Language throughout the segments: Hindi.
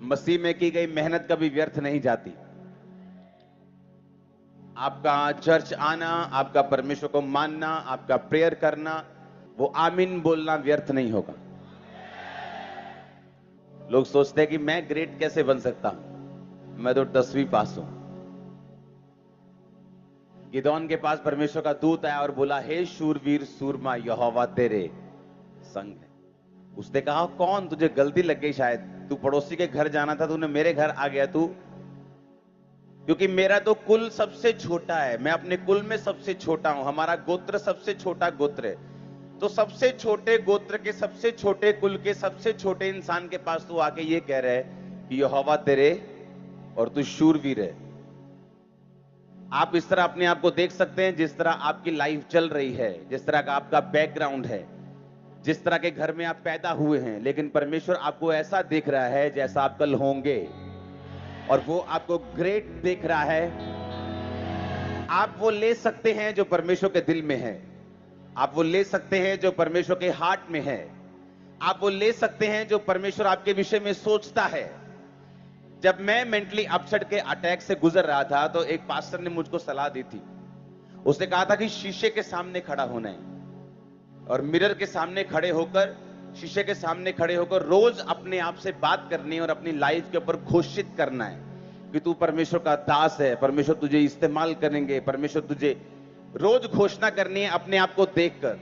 मसीह में की गई मेहनत कभी व्यर्थ नहीं जाती। आपका चर्च आना, आपका परमेश्वर को मानना, आपका प्रेयर करना, वो आमीन बोलना व्यर्थ नहीं होगा। लोग सोचते हैं कि मैं ग्रेट कैसे बन सकता हूं, मैं तो 10वीं पास हूं। गिदोन के पास परमेश्वर का दूत आया और बोला, हे शूरवीर सूरमा, यहोवा तेरे संग है। उसने कहा, कौन? तुझे गलती लग गई शायद, तू पड़ोसी के घर जाना था, तूने मेरे घर आ गया तू। क्योंकि मेरा तो कुल सबसे छोटा है, मैं अपने कुल में सबसे छोटा हूं, हमारा गोत्र सबसे छोटा गोत्र है। तो सबसे छोटे गोत्र के सबसे छोटे कुल के सबसे छोटे इंसान के पास तू आके ये कह रहा है कि यहोवा तेरे और तू शूरवीर है। आप इस तरह अपने आप को देख सकते हैं, जिस तरह आपकी लाइफ चल रही है, जिस तरह का आपका बैकग्राउंड है, जिस तरह के घर में आप पैदा हुए हैं, लेकिन परमेश्वर आपको ऐसा देख रहा है जैसा आप कल होंगे, और वो आपको ग्रेट देख रहा है। आप वो ले सकते हैं जो परमेश्वर के दिल में है, आप वो ले सकते हैं जो परमेश्वर के हार्ट में है, आप वो ले सकते हैं जो परमेश्वर आपके विषय में सोचता है। जब मैं मेंटली अपसेट के अटैक से गुजर रहा था, तो एक पास्टर ने मुझको सलाह दी थी। उसने कहा था कि शीशे के सामने खड़ा होना है और मिरर के सामने खड़े होकर, शीशे के सामने खड़े होकर रोज अपने आप से बात करनी है और अपनी लाइफ के ऊपर घोषित करना है कि तू परमेश्वर का दास है, परमेश्वर तुझे इस्तेमाल करेंगे, परमेश्वर तुझे, रोज घोषणा करनी है अपने आप को देखकर।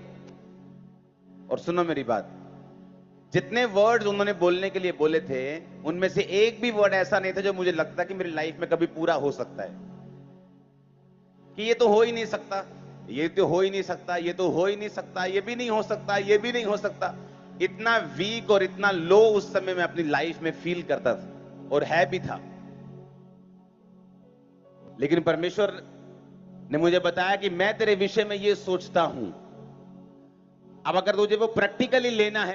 और सुनो मेरी बात, जितने वर्ड्स उन्होंने बोलने के लिए बोले थे, उनमें से एक भी वर्ड ऐसा नहीं था जो मुझे लगता कि मेरी लाइफ में कभी पूरा हो सकता है, कि ये तो हो ही नहीं सकता, ये तो हो ही नहीं सकता, ये तो हो ही नहीं सकता, ये भी नहीं हो सकता, ये भी नहीं हो सकता। इतना वीक और इतना लो उस समय मैं अपनी लाइफ में फील करता था, और है भी था। लेकिन परमेश्वर ने मुझे बताया कि मैं तेरे विषय में ये सोचता हूं। अब अगर तुझे वो प्रैक्टिकली लेना है